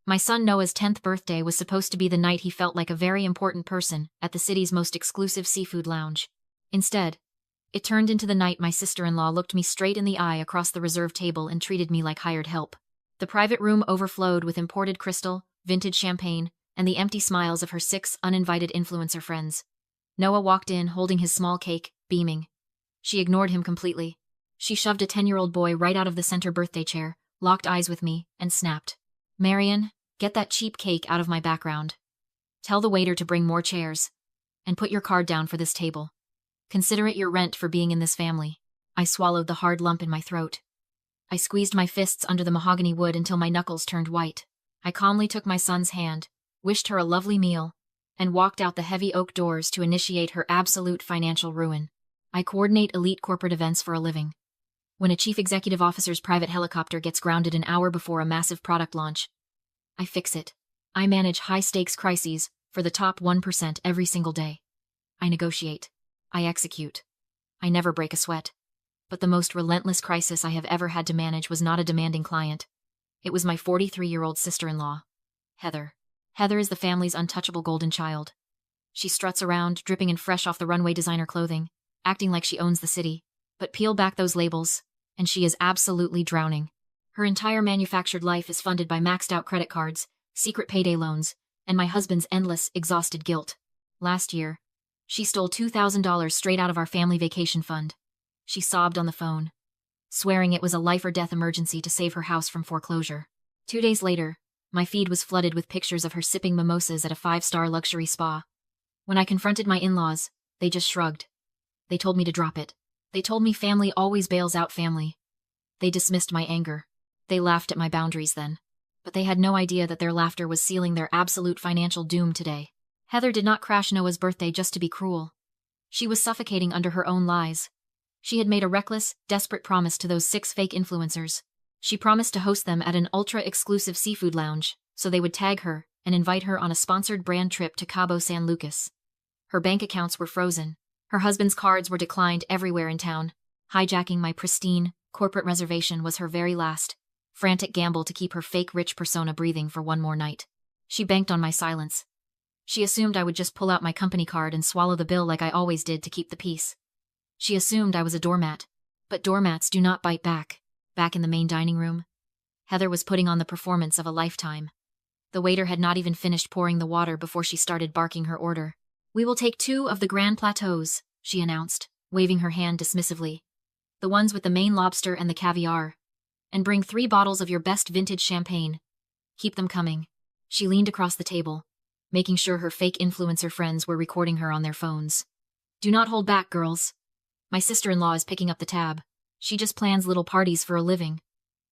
My son Noah's 10th birthday was supposed to be the night he felt like a very important person at the city's most exclusive seafood lounge. Instead, it turned into the night my sister-in-law looked me straight in the eye across the reserved table and treated me like hired help. The private room overflowed with imported crystal, vintage champagne, and the empty smiles of her 6 uninvited influencer friends. Noah walked in holding his small cake, beaming. She ignored him completely. She shoved a 10-year-old boy right out of the center birthday chair, locked eyes with me, and snapped. "Marion, get that cheap cake out of my background. Tell the waiter to bring more chairs. And put your card down for this table. Consider it your rent for being in this family." I swallowed the hard lump in my throat. I squeezed my fists under the mahogany wood until my knuckles turned white. I calmly took my son's hand, wished her a lovely meal, and walked out the heavy oak doors to initiate her absolute financial ruin. I coordinate elite corporate events for a living. When a chief executive officer's private helicopter gets grounded an hour before a massive product launch, I fix it. I manage high-stakes crises for the top 1% every single day. I negotiate. I execute. I never break a sweat. But the most relentless crisis I have ever had to manage was not a demanding client. It was my 43-year-old sister-in-law, Heather. Heather is the family's untouchable golden child. She struts around, dripping in fresh off-the-runway designer clothing, acting like she owns the city. But peel back those labels, and she is absolutely drowning. Her entire manufactured life is funded by maxed-out credit cards, secret payday loans, and my husband's endless, exhausted guilt. Last year, she stole $2,000 straight out of our family vacation fund. She sobbed on the phone, swearing it was a life-or-death emergency to save her house from foreclosure. 2 days later, my feed was flooded with pictures of her sipping mimosas at a 5-star luxury spa. When I confronted my in-laws, they just shrugged. They told me to drop it. They told me family always bails out family. They dismissed my anger. They laughed at my boundaries then. But they had no idea that their laughter was sealing their absolute financial doom today. Heather did not crash Noah's birthday just to be cruel. She was suffocating under her own lies. She had made a reckless, desperate promise to those 6 fake influencers. She promised to host them at an ultra-exclusive seafood lounge, so they would tag her and invite her on a sponsored brand trip to Cabo San Lucas. Her bank accounts were frozen. Her husband's cards were declined everywhere in town. Hijacking my pristine, corporate reservation was her very last, frantic gamble to keep her fake rich persona breathing for one more night. She banked on my silence. She assumed I would just pull out my company card and swallow the bill like I always did to keep the peace. She assumed I was a doormat. But doormats do not bite back. Back in the main dining room, Heather was putting on the performance of a lifetime. The waiter had not even finished pouring the water before she started barking her order. "We will take 2 of the Grand Plateaus," she announced, waving her hand dismissively. "The ones with the Maine lobster and the caviar. And bring 3 bottles of your best vintage champagne. Keep them coming." She leaned across the table, making sure her fake influencer friends were recording her on their phones. "Do not hold back, girls. My sister-in-law is picking up the tab. She just plans little parties for a living.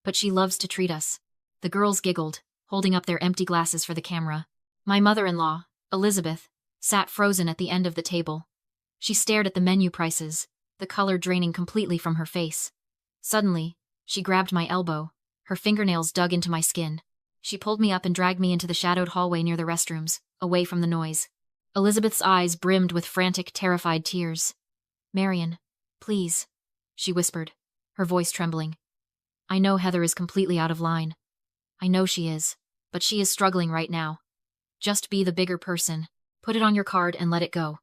But she loves to treat us." The girls giggled, holding up their empty glasses for the camera. My mother-in-law, Elizabeth, sat frozen at the end of the table. She stared at the menu prices, the color draining completely from her face. Suddenly, she grabbed my elbow. Her fingernails dug into my skin. She pulled me up and dragged me into the shadowed hallway near the restrooms, away from the noise. Elizabeth's eyes brimmed with frantic, terrified tears. "Marion, please," she whispered, her voice trembling. "I know Heather is completely out of line. I know she is, but she is struggling right now. Just be the bigger person. Put it on your card and let it go.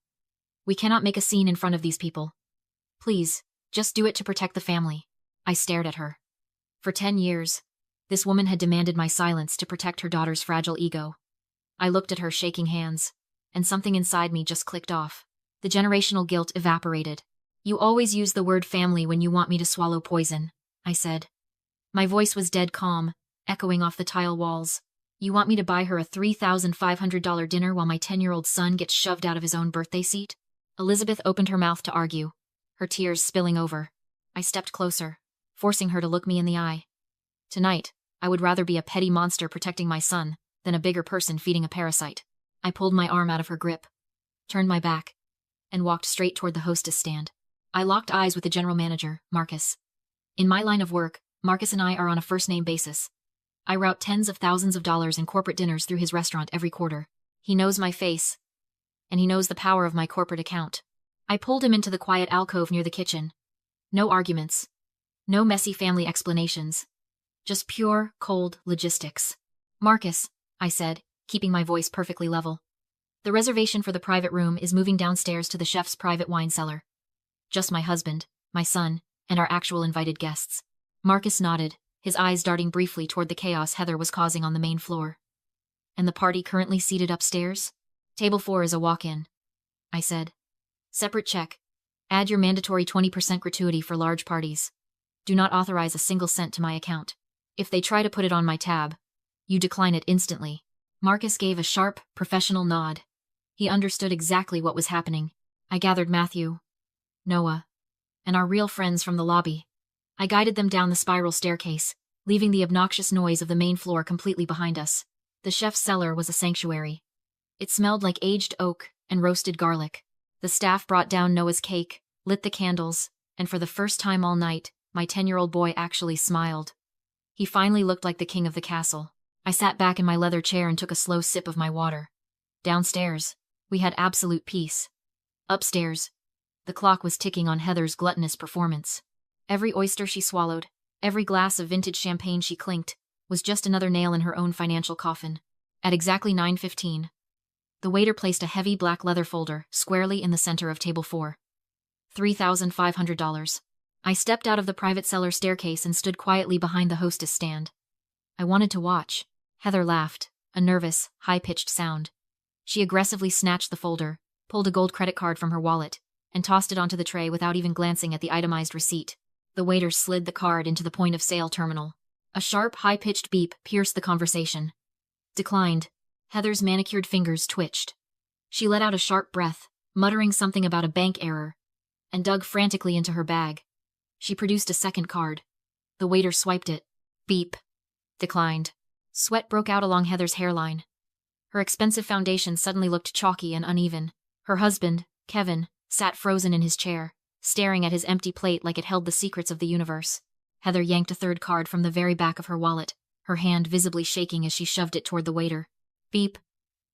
We cannot make a scene in front of these people. Please, just do it to protect the family." I stared at her. For 10 years, this woman had demanded my silence to protect her daughter's fragile ego. I looked at her shaking hands, and something inside me just clicked off. The generational guilt evaporated. "You always use the word family when you want me to swallow poison," I said. My voice was dead calm, echoing off the tile walls. "You want me to buy her a $3,500 dinner while my 10-year-old son gets shoved out of his own birthday seat?" Elizabeth opened her mouth to argue, her tears spilling over. I stepped closer, forcing her to look me in the eye. Tonight, I would rather be a petty monster protecting my son than a bigger person feeding a parasite. I pulled my arm out of her grip, turned my back, and walked straight toward the hostess stand. I locked eyes with the general manager, Marcus. In my line of work, Marcus and I are on a first-name basis. I route tens of thousands of dollars in corporate dinners through his restaurant every quarter. He knows my face, and he knows the power of my corporate account. I pulled him into the quiet alcove near the kitchen. No arguments. No messy family explanations. Just pure, cold logistics. "Marcus, I said, keeping my voice perfectly level. The reservation for the private room is moving downstairs to the chef's private wine cellar. Just my husband, my son, and our actual invited guests. Marcus nodded, his eyes darting briefly toward the chaos Heather was causing on the main floor. And the party currently seated upstairs? Table 4 is a walk-in, I said. Separate check. Add your mandatory 20% gratuity for large parties. Do not authorize a single cent to my account. If they try to put it on my tab, you decline it instantly. Marcus gave a sharp, professional nod. He understood exactly what was happening. I gathered Matthew, Noah, and our real friends from the lobby. I guided them down the spiral staircase, leaving the obnoxious noise of the main floor completely behind us. The chef's cellar was a sanctuary. It smelled like aged oak and roasted garlic. The staff brought down Noah's cake, lit the candles, and for the first time all night, my 10-year-old boy actually smiled. He finally looked like the king of the castle. I sat back in my leather chair and took a slow sip of my water. Downstairs, we had absolute peace. Upstairs, the clock was ticking on Heather's gluttonous performance. Every oyster she swallowed, every glass of vintage champagne she clinked, was just another nail in her own financial coffin. At exactly 9:15, the waiter placed a heavy black leather folder squarely in the center of table 4. $3,500. I stepped out of the private cellar staircase and stood quietly behind the hostess stand. I wanted to watch. Heather laughed, a nervous, high-pitched sound. She aggressively snatched the folder, pulled a gold credit card from her wallet, and tossed it onto the tray without even glancing at the itemized receipt. The waiter slid the card into the point-of-sale terminal. A sharp, high-pitched beep pierced the conversation. Declined. Heather's manicured fingers twitched. She let out a sharp breath, muttering something about a bank error, and dug frantically into her bag. She produced a second card. The waiter swiped it. Beep. Declined. Sweat broke out along Heather's hairline. Her expensive foundation suddenly looked chalky and uneven. Her husband, Kevin, sat frozen in his chair, staring at his empty plate like it held the secrets of the universe. Heather yanked a third card from the very back of her wallet, her hand visibly shaking as she shoved it toward the waiter. Beep.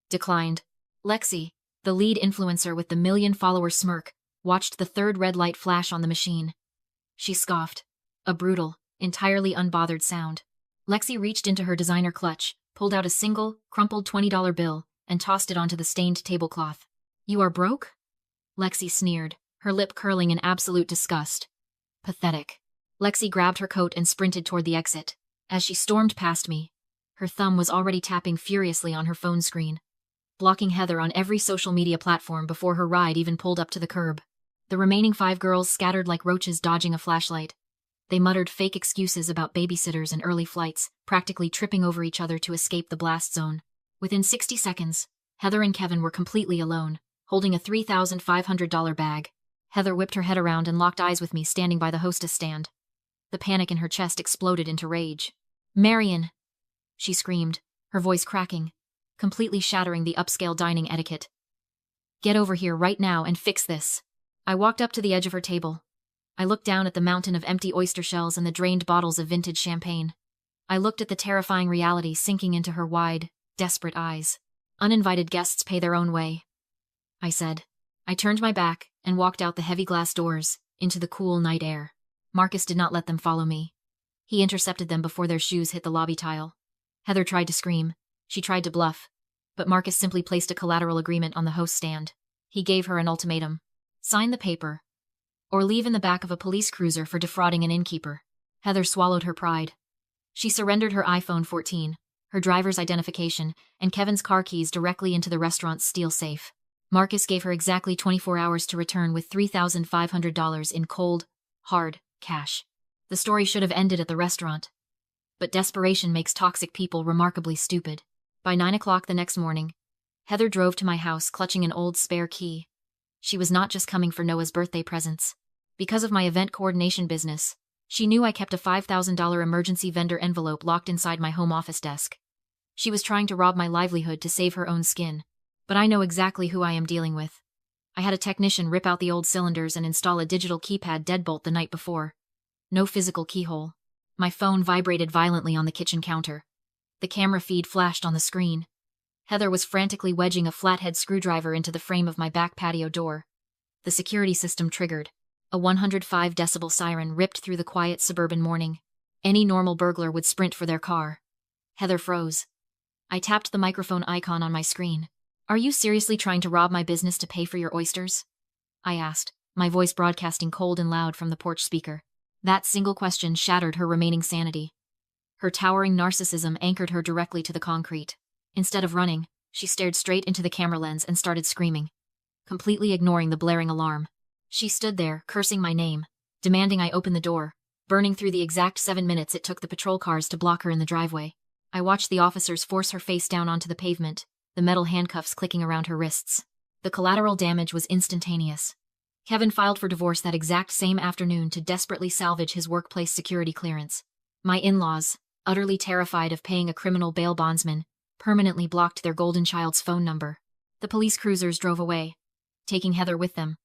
Declined. Lexi, the lead influencer with the million-follower smirk, watched the third red light flash on the machine. She scoffed. A brutal, entirely unbothered sound. Lexi reached into her designer clutch, pulled out a single, crumpled $20 bill, and tossed it onto the stained tablecloth. You are broke? Lexi sneered, her lip curling in absolute disgust. Pathetic. Lexi grabbed her coat and sprinted toward the exit. As she stormed past me, her thumb was already tapping furiously on her phone screen, blocking Heather on every social media platform before her ride even pulled up to the curb. The remaining 5 girls scattered like roaches dodging a flashlight. They muttered fake excuses about babysitters and early flights, practically tripping over each other to escape the blast zone. Within 60 seconds, Heather and Kevin were completely alone, holding a $3,500 bag. Heather whipped her head around and locked eyes with me standing by the hostess stand. The panic in her chest exploded into rage. Marion! She screamed, her voice cracking, completely shattering the upscale dining etiquette. Get over here right now and fix this. I walked up to the edge of her table. I looked down at the mountain of empty oyster shells and the drained bottles of vintage champagne. I looked at the terrifying reality sinking into her wide, desperate eyes. Uninvited guests pay their own way, I said. I turned my back and walked out the heavy glass doors, into the cool night air. Marcus did not let them follow me. He intercepted them before their shoes hit the lobby tile. Heather tried to scream. She tried to bluff. But Marcus simply placed a collateral agreement on the host stand. He gave her an ultimatum. Sign the paper, or leave in the back of a police cruiser for defrauding an innkeeper. Heather swallowed her pride. She surrendered her iPhone 14, her driver's identification, and Kevin's car keys directly into the restaurant's steel safe. Marcus gave her exactly 24 hours to return with $3,500 in cold, hard cash. The story should have ended at the restaurant. But desperation makes toxic people remarkably stupid. By 9 o'clock the next morning, Heather drove to my house clutching an old spare key. She was not just coming for Noah's birthday presents. Because of my event coordination business, she knew I kept a $5,000 emergency vendor envelope locked inside my home office desk. She was trying to rob my livelihood to save her own skin. But I know exactly who I am dealing with. I had a technician rip out the old cylinders and install a digital keypad deadbolt the night before. No physical keyhole. My phone vibrated violently on the kitchen counter. The camera feed flashed on the screen. Heather was frantically wedging a flathead screwdriver into the frame of my back patio door. The security system triggered. A 105 decibel siren ripped through the quiet suburban morning. Any normal burglar would sprint for their car. Heather froze. I tapped the microphone icon on my screen. Are you seriously trying to rob my business to pay for your oysters? I asked, my voice broadcasting cold and loud from the porch speaker. That single question shattered her remaining sanity. Her towering narcissism anchored her directly to the concrete. Instead of running, she stared straight into the camera lens and started screaming, completely ignoring the blaring alarm. She stood there, cursing my name, demanding I open the door, burning through the exact 7 minutes it took the patrol cars to block her in the driveway. I watched the officers force her face down onto the pavement, the metal handcuffs clicking around her wrists. The collateral damage was instantaneous. Kevin filed for divorce that exact same afternoon to desperately salvage his workplace security clearance. My in-laws, utterly terrified of paying a criminal bail bondsman, permanently blocked their golden child's phone number. The police cruisers drove away, taking Heather with them,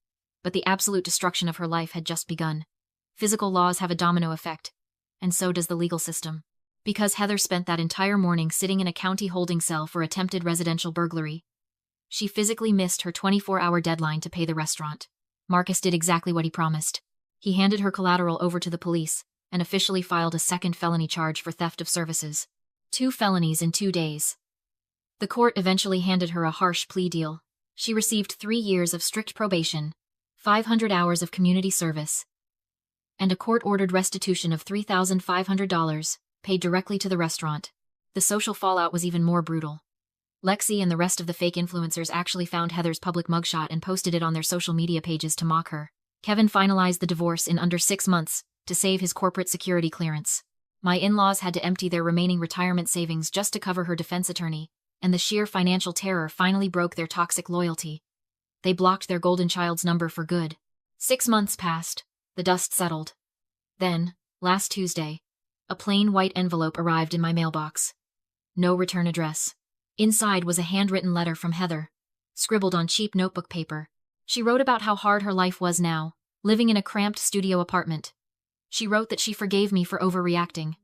but the absolute destruction of her life had just begun. Physical laws have a domino effect, and so does the legal system. Because Heather spent that entire morning sitting in a county holding cell for attempted residential burglary, she physically missed her 24-hour deadline to pay the restaurant. Marcus did exactly what he promised. He handed her collateral over to the police and officially filed a second felony charge for theft of services. 2 felonies in 2 days. The court eventually handed her a harsh plea deal. She received 3 years of strict probation, 500 hours of community service, and a court-ordered restitution of $3,500, paid directly to the restaurant. The social fallout was even more brutal. Lexi and the rest of the fake influencers actually found Heather's public mugshot and posted it on their social media pages to mock her. Kevin finalized the divorce in under 6 months to save his corporate security clearance. My in-laws had to empty their remaining retirement savings just to cover her defense attorney, and the sheer financial terror finally broke their toxic loyalty. They blocked their golden child's number for good. 6 months passed. The dust settled. Then, last Tuesday, a plain white envelope arrived in my mailbox. No return address. Inside was a handwritten letter from Heather, scribbled on cheap notebook paper. She wrote about how hard her life was now, living in a cramped studio apartment. She wrote that she forgave me for overreacting.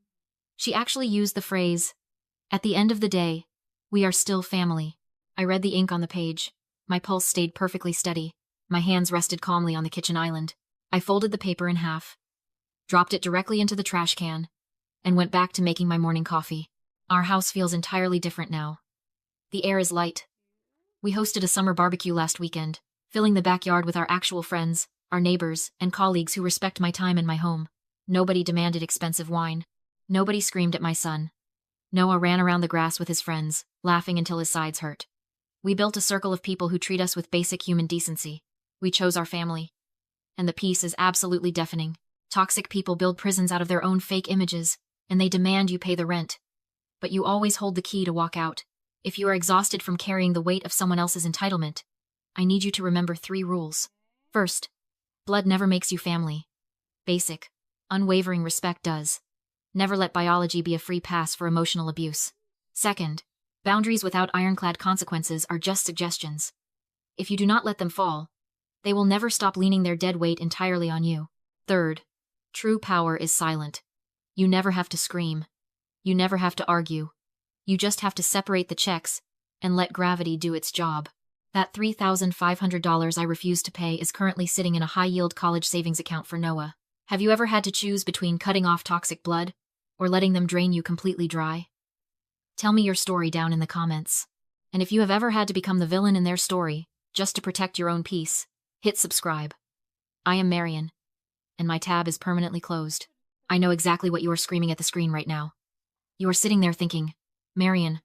She actually used the phrase, "At the end of the day, we are still family." I read the ink on the page. My pulse stayed perfectly steady. My hands rested calmly on the kitchen island. I folded the paper in half, dropped it directly into the trash can, and went back to making my morning coffee. Our house feels entirely different now. The air is light. We hosted a summer barbecue last weekend, filling the backyard with our actual friends, our neighbors, and colleagues who respect my time and my home. Nobody demanded expensive wine. Nobody screamed at my son. Noah ran around the grass with his friends, laughing until his sides hurt. We built a circle of people who treat us with basic human decency. We chose our family. And the peace is absolutely deafening. Toxic people build prisons out of their own fake images, and they demand you pay the rent. But you always hold the key to walk out. If you are exhausted from carrying the weight of someone else's entitlement, I need you to remember 3 rules. First, blood never makes you family. Basic, unwavering respect does. Never let biology be a free pass for emotional abuse. Second, boundaries without ironclad consequences are just suggestions. If you do not let them fall, they will never stop leaning their dead weight entirely on you. Third, true power is silent. You never have to scream. You never have to argue. You just have to separate the checks and let gravity do its job. That $3,500 I refuse to pay is currently sitting in a high-yield college savings account for Noah. Have you ever had to choose between cutting off toxic blood or letting them drain you completely dry? Tell me your story down in the comments. And if you have ever had to become the villain in their story just to protect your own peace, hit subscribe. I am Marion, and my tab is permanently closed. I know exactly what you are screaming at the screen right now. You are sitting there thinking, Marion,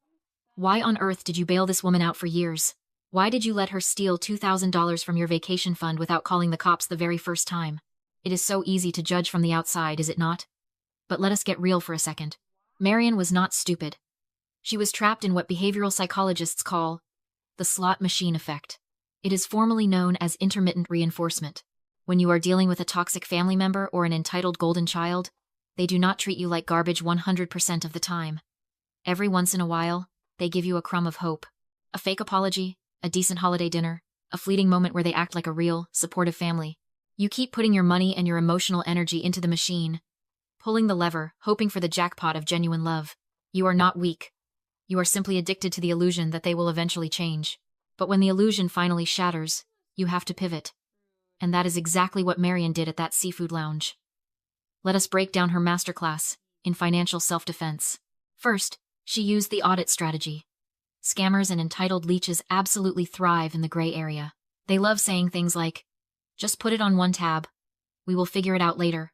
why on earth did you bail this woman out for years? Why did you let her steal $2,000 from your vacation fund without calling the cops the very first time? It is so easy to judge from the outside, is it not? But let us get real for a second. Marion was not stupid. She was trapped in what behavioral psychologists call the slot machine effect. It is formally known as intermittent reinforcement. When you are dealing with a toxic family member or an entitled golden child, they do not treat you like garbage 100% of the time. Every once in a while, they give you a crumb of hope. A fake apology, a decent holiday dinner, a fleeting moment where they act like a real, supportive family. You keep putting your money and your emotional energy into the machine, pulling the lever, hoping for the jackpot of genuine love. You are not weak. You are simply addicted to the illusion that they will eventually change. But when the illusion finally shatters, you have to pivot. And that is exactly what Marion did at that seafood lounge. Let us break down her masterclass in financial self-defense. First, She used the audit strategy. Scammers and entitled leeches absolutely thrive in the gray area. They love saying things like, "Just put it on one tab. We will figure it out later."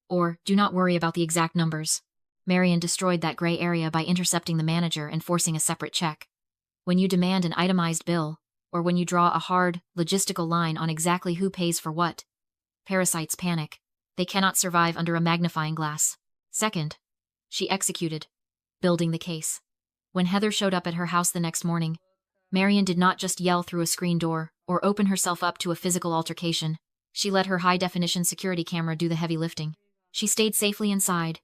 Or, "Do not worry about the exact numbers." Marion destroyed that gray area by intercepting the manager and forcing a separate check. When you demand an itemized bill, or when you draw a hard, logistical line on exactly who pays for what, parasites panic. They cannot survive under a magnifying glass. Second, she executed, building the case. When Heather showed up at her house the next morning, Marion did not just yell through a screen door or open herself up to a physical altercation. She let her high-definition security camera do the heavy lifting. She stayed safely inside,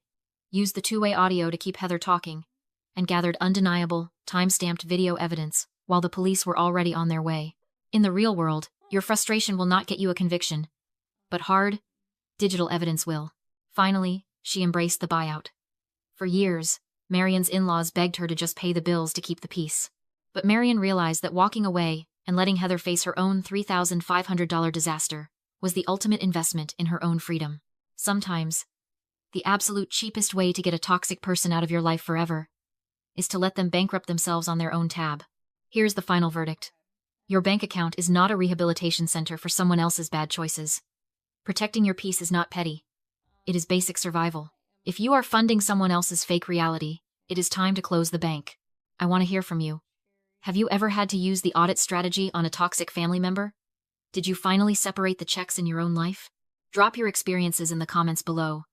used the two-way audio to keep Heather talking, and gathered undeniable, time-stamped video evidence while the police were already on their way. In the real world, your frustration will not get you a conviction, but hard, digital evidence will. Finally, she embraced the buyout. For years, Marion's in-laws begged her to just pay the bills to keep the peace. But Marion realized that walking away and letting Heather face her own $3,500 disaster was the ultimate investment in her own freedom. Sometimes, the absolute cheapest way to get a toxic person out of your life forever is to let them bankrupt themselves on their own tab. Here's the final verdict. Your bank account is not a rehabilitation center for someone else's bad choices. Protecting your peace is not petty. It is basic survival. If you are funding someone else's fake reality, it is time to close the bank. I want to hear from you. Have you ever had to use the audit strategy on a toxic family member? Did you finally separate the checks in your own life? Drop your experiences in the comments below,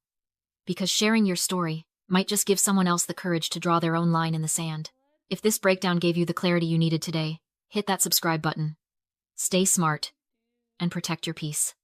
because sharing your story might just give someone else the courage to draw their own line in the sand. If this breakdown gave you the clarity you needed today, hit that subscribe button. Stay smart and protect your peace.